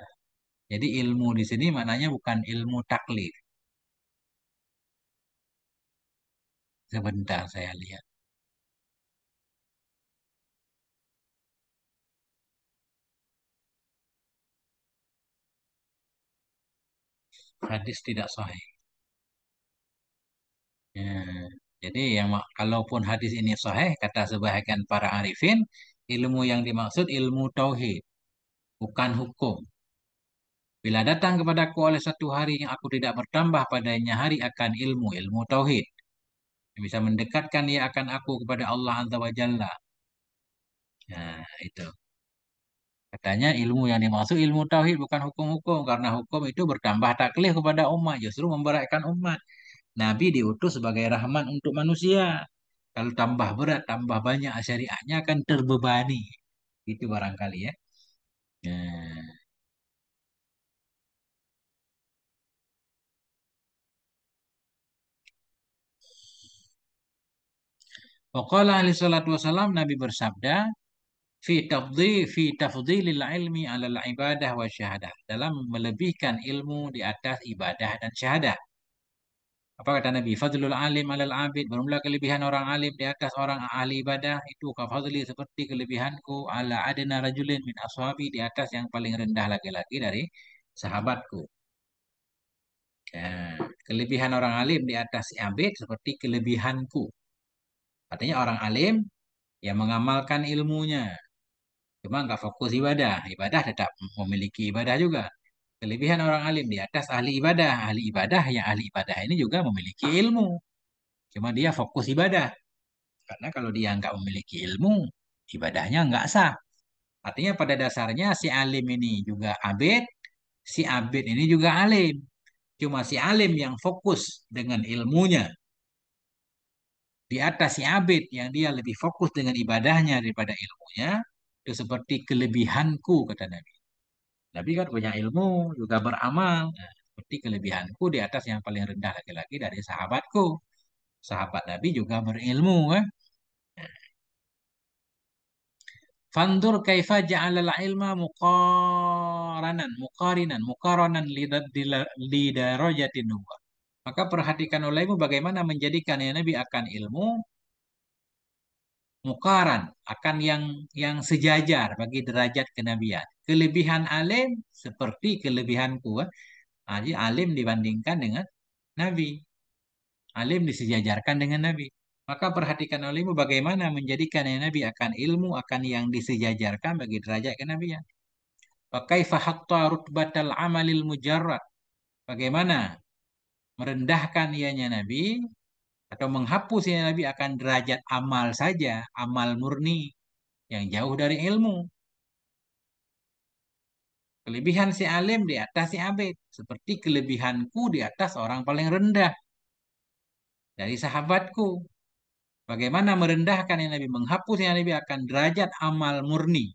jadi ilmu di sini maknanya bukan ilmu taklif. Sebentar saya lihat. Hadis tidak sahih. Ya. Jadi yang kalaupun hadis ini sahih, kata sebahagian para arifin, ilmu yang dimaksud ilmu tauhid, bukan hukum. Bila datang kepadaku oleh satu hari yang aku tidak bertambah padanya hari akan ilmu, ilmu tauhid. Yang bisa mendekatkan dia akan aku kepada Allah Azza wa Jalla. Nah, itu. Katanya ilmu yang dimaksud ilmu tauhid bukan hukum-hukum. Karena hukum itu bertambah taklif kepada umat. Justru memberatkan umat. Nabi diutus sebagai rahmat untuk manusia. Kalau tambah berat, tambah banyak syariatnya akan terbebani. Itu barangkali ya. Nah. Waqala alaihi salatu wasalam, Nabi bersabda, fi tafdhilil ilmi 'alal ibadah wa syahadah, dalam melebihkan ilmu di atas ibadah dan syahadah. Apa kata Nabi? Fadlul alim 'alal abid, bermula kelebihan orang alim di atas orang ahli ibadah itu kafadli, seperti kelebihanku ala adna rajulin min ashabi, di atas yang paling rendah laki-laki dari sahabatku. Ya, kelebihan orang alim di atas si abid seperti kelebihanku. Artinya orang alim yang mengamalkan ilmunya, cuma nggak fokus ibadah. Ibadah tetap memiliki ibadah juga. Kelebihan orang alim di atas ahli ibadah. Ahli ibadah yang ahli ibadah ini juga memiliki ilmu. Cuma dia fokus ibadah. Karena kalau dia nggak memiliki ilmu, ibadahnya nggak sah. Artinya pada dasarnya si alim ini juga abid, si abid ini juga alim. Cuma si alim yang fokus dengan ilmunya di atas si abid yang dia lebih fokus dengan ibadahnya daripada ilmunya, itu seperti kelebihanku kata Nabi. Nabi kan punya ilmu juga beramal. Nah, seperti kelebihanku di atas yang paling rendah laki-laki dari sahabatku. Sahabat Nabi juga berilmu kan. Fandur kaifa ja'alal ilma muqaranan lidarajatin nubuwah. Maka perhatikan olehmu bagaimana menjadikan ya Nabi akan ilmu mukaran, akan yang sejajar bagi derajat kenabian. Kelebihan alim seperti kelebihanku. Jadi alim dibandingkan dengan Nabi. Alim disejajarkan dengan Nabi. Maka perhatikan olehmu bagaimana menjadikan ya Nabi akan ilmu, akan yang disejajarkan bagi derajat kenabian. Kaifa hatta rutbatal amalil mujarrad. Bagaimana merendahkan ianya Nabi atau menghapus ianya Nabi akan derajat amal saja, amal murni yang jauh dari ilmu. Kelebihan si alim di atas si abid, seperti kelebihanku di atas orang paling rendah dari sahabatku. Bagaimana merendahkan yang Nabi, menghapus yang Nabi akan derajat amal murni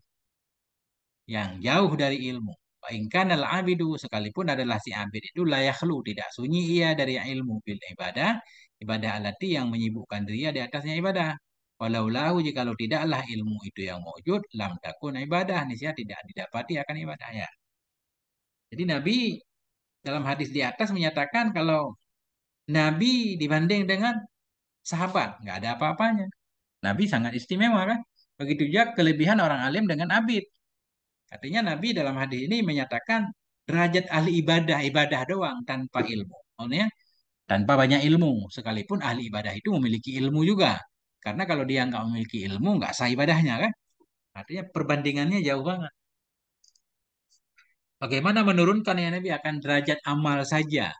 yang jauh dari ilmu. Bahkan al-abidu sekalipun adalah si abid itu layaklu tidak sunyi ia dari ilmu bil ibadah, ibadah alati yang menyibukkan diri di atasnya ibadah. Walau lahu jikalau tidaklah ilmu itu yang wujud, lam takun ibadah, niscaya tidak didapati akan ibadah ya. Jadi Nabi dalam hadis di atas menyatakan kalau Nabi dibanding dengan sahabat nggak ada apa-apanya. Nabi sangat istimewa kan? Begitu juga kelebihan orang alim dengan abid. Artinya Nabi dalam hadis ini menyatakan derajat ahli ibadah, ibadah doang tanpa ilmu. Maksudnya tanpa banyak ilmu. Sekalipun ahli ibadah itu memiliki ilmu juga. Karena kalau dia nggak memiliki ilmu, nggak sah ibadahnya kan? Artinya perbandingannya jauh banget. Bagaimana menurunkan ya Nabi akan derajat amal saja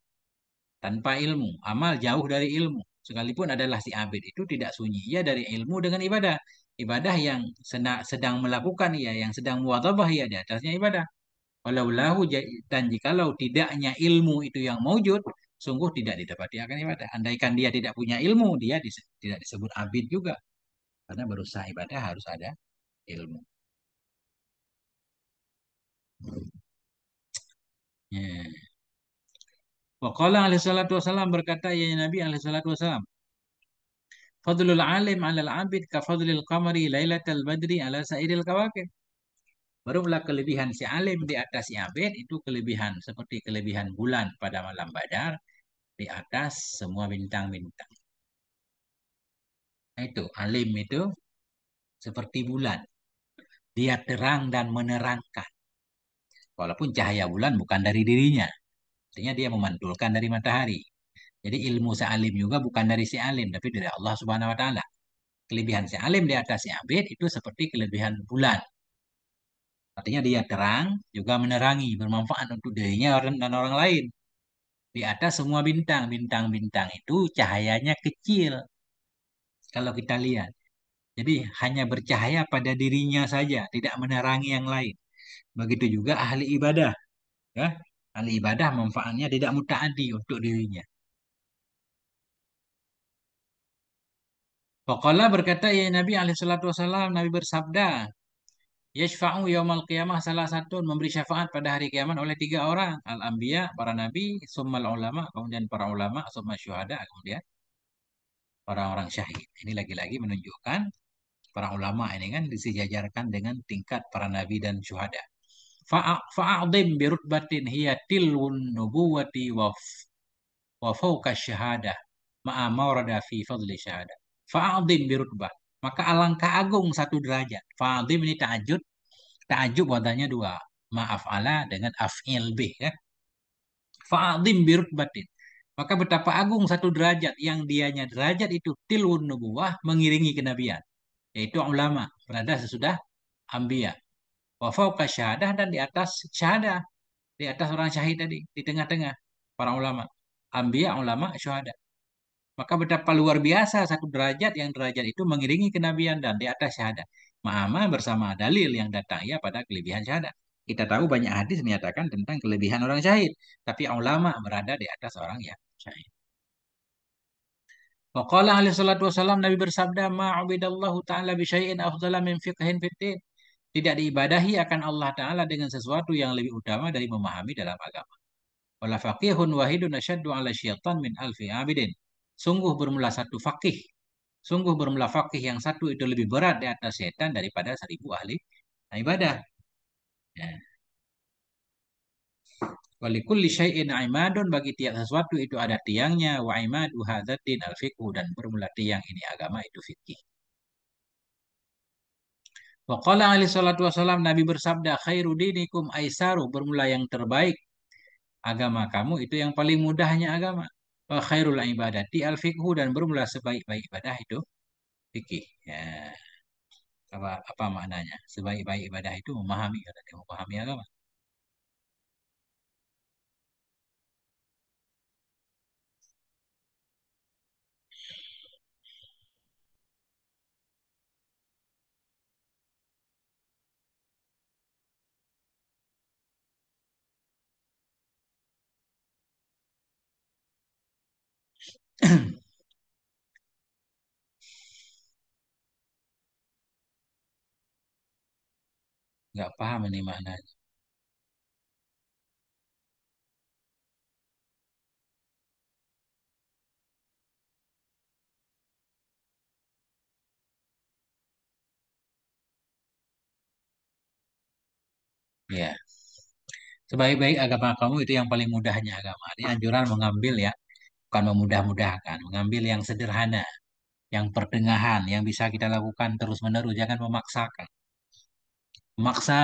tanpa ilmu. Amal jauh dari ilmu. Sekalipun adalah si abid itu tidak sunyi. Ia dari ilmu dengan ibadah. Ibadah yang sedang melakukan ia, yang sedang muwadhabah ia di atasnya ibadah. Walau lahu dan jikalau tidaknya ilmu itu yang maujud, sungguh tidak didapati akan ibadah. Andaikan dia tidak punya ilmu, dia tidak disebut abid juga. Karena berusaha ibadah harus ada ilmu. Ya. Waqala alaihi salatu wasalam berkata ya Nabi alaihi salatu wasalam, Fadlul alim alal abid ka fadlil qamari lailatal badri ala sairil kawakib. Barulah kelebihan si alim di atas si abid itu kelebihan seperti kelebihan bulan pada malam badar di atas semua bintang-bintang. Nah, itu alim itu seperti bulan. Dia terang dan menerangkan. Walaupun cahaya bulan bukan dari dirinya. Artinya dia memantulkan dari matahari. Jadi ilmu si alim juga bukan dari si alim, tapi dari Allah Subhanahu wa taala. Kelebihan si alim di atas si abid itu seperti kelebihan bulan. Artinya dia terang, juga menerangi, bermanfaat untuk dirinya dan orang lain. Di atas semua bintang, bintang-bintang itu cahayanya kecil. Kalau kita lihat. Jadi hanya bercahaya pada dirinya saja, tidak menerangi yang lain. Begitu juga ahli ibadah. Ya, ahli ibadah manfaatnya tidak mutaati untuk dirinya. Faqala berkata ya Nabi alaihi salatu wasallam, Nabi bersabda, Yashfa'u yaumal qiyamah salah satu memberi syafaat pada hari kiamat oleh tiga orang. Al-anbiya, para nabi, summal ulama, kemudian para ulama, summa syuhada, kemudian orang-orang syahid. Ini lagi-lagi menunjukkan para ulama ini kan disejajarkan dengan tingkat para nabi dan syuhada. Fa'adim birutbatin hiya tilwun nubuwati wa fawqa syahadah ma'a mawrada fi fadli syahadah. Fa'adim birutbah. Maka alangkah agung satu derajat. Fa'adim ini ta'ajud. Ta'ajub wadahnya dua. Maaf ala dengan af'il bih ya. Fa'adim birutbatin. Maka betapa agung satu derajat yang dianya derajat itu tilwun nubuwah mengiringi kenabian. Yaitu ulama. Berada sesudah ambiya. Wa fawqa syahadah dan di atas syahadah. Di atas orang syahid tadi. Di tengah-tengah para ulama. Ambiya, ulama, syuhada. Maka betapa luar biasa satu derajat yang derajat itu mengiringi kenabian dan di atas syahadat. Ma'ama bersama dalil yang datang ya pada kelebihan syahadat. Kita tahu banyak hadis menyatakan tentang kelebihan orang syahid. Tapi ulama berada di atas orang yang syahid. Waqala alaihi salatu wasalam Nabi bersabda ma'ubidallahu ta'ala bisyai'in afdala min fiqhin fiddin. Tidak diibadahi akan Allah Ta'ala dengan sesuatu yang lebih utama dari memahami dalam agama. Wala faqihun wahidun asyaddu ala syaitan min alfi abidin. Sungguh bermula satu faqih. Sungguh bermula faqih yang satu itu lebih berat di atas setan daripada 1.000 ahli ibadah. Ya. Walikulli syai'in imadun bagi tiap sesuatu itu ada tiangnya. Wa imadu hadatin al-fiqhu dan bermula tiang ini agama itu fikih. Wa qala alaihi salatu wasalam Nabi bersabda khairu dinikum aisaru bermula yang terbaik agama kamu itu yang paling mudahnya agama. Wa khairul ibadati al-fiqhu dan bermula sebaik-baik ibadah itu fikih. Ya, apa maknanya? Sebaik-baik ibadah itu memahami katanya, memahami agama. Nggak paham ini maknanya. Ya, sebaik-baik agama kamu itu yang paling mudahnya agama. Ini anjuran mengambil ya, bukan memudah-mudahkan, mengambil yang sederhana, yang pertengahan, yang bisa kita lakukan terus-menerus, jangan memaksakan. Memaksa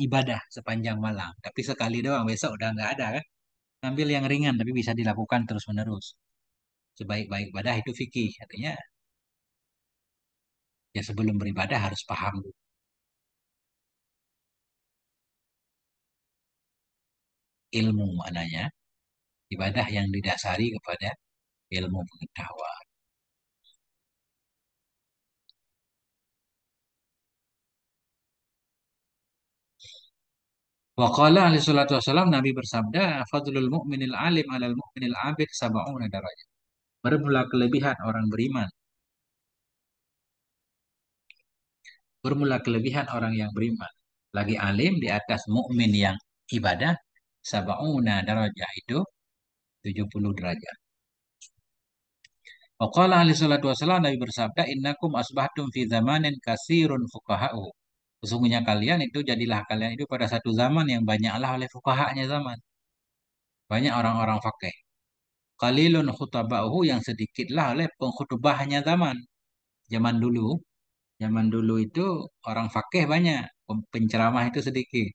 ibadah sepanjang malam, tapi sekali doang, besok udah nggak ada kan? Ambil yang ringan, tapi bisa dilakukan terus-menerus. Sebaik-baik ibadah itu fikih, artinya ya sebelum beribadah harus paham dulu. Ilmu maknanya, ibadah yang didasari kepada ilmu pengetahuan. Wa qala alaihi salatu wasalam Nabi bersabda, fadlul mu'minil alim alal mu'minil abid sab'una darajat. Bermula kelebihan orang beriman, bermula kelebihan orang yang beriman. Lagi alim di atas mukmin yang ibadah, sab'una darajah itu 70 derajat. Wa qala alaihi salatu wasalam Nabi bersabda, innakum asbahtum fi zamanin kasirun fuqaha'u. Sesungguhnya kalian itu jadilah kalian itu pada satu zaman yang banyaklah oleh fukahanya zaman. Banyak orang-orang fakih. Qalilun khutaba'uhu yang sedikitlah oleh pengkhutbahnya zaman. Zaman dulu, zaman dulu itu orang fakih banyak, penceramah itu sedikit.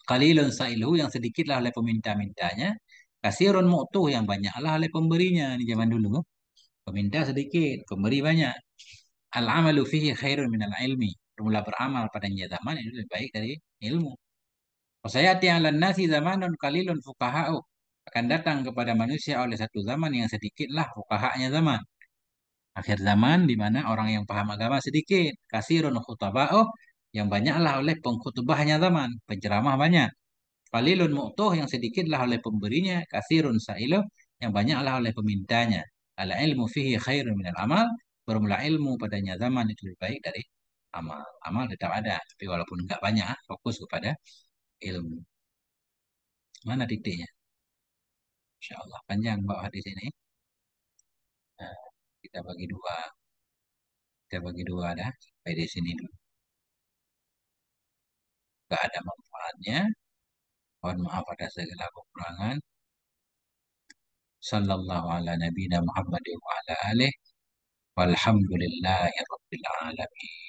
Qalilun sa'iluhu yang sedikitlah oleh peminta-mintanya. Kasirun mu'tuh yang banyaklah oleh pemberinya di zaman dulu. Peminta sedikit, pemberi banyak. Al-amalu fihi khairun minal ilmi. Bermula beramal padanya zaman itu lebih baik dari ilmu. Wasayati 'alan nasi zamanun qalilun fuqaha'u. Akan datang kepada manusia oleh satu zaman yang sedikitlah fuqahanya zaman. Akhir zaman di mana orang yang paham agama sedikit. Kasirun khutaba'u yang banyaklah oleh pengkhutbahnya zaman. Penceramah banyak. Qalilun mu'tuh yang sedikitlah oleh pemberinya. Kasirun sa'iluh yang banyaklah oleh pemintanya. Al ilmu fihi khairun minal amal. Bermula ilmu padanya zaman itu lebih baik dari amal. Amal tetap ada. Tapi walaupun nggak banyak, fokus kepada ilmu. Mana titiknya? Insya Allah panjang bawa hadis ini. Nah, kita bagi dua, kita bagi dua dah. Sampai di sini dulu. Gak ada manfaatnya. Mohon maaf atas segala kekurangan. Sallallahu ala nabiyina Muhammad wa ala alihi. Walhamdulillahi rabbil alamin.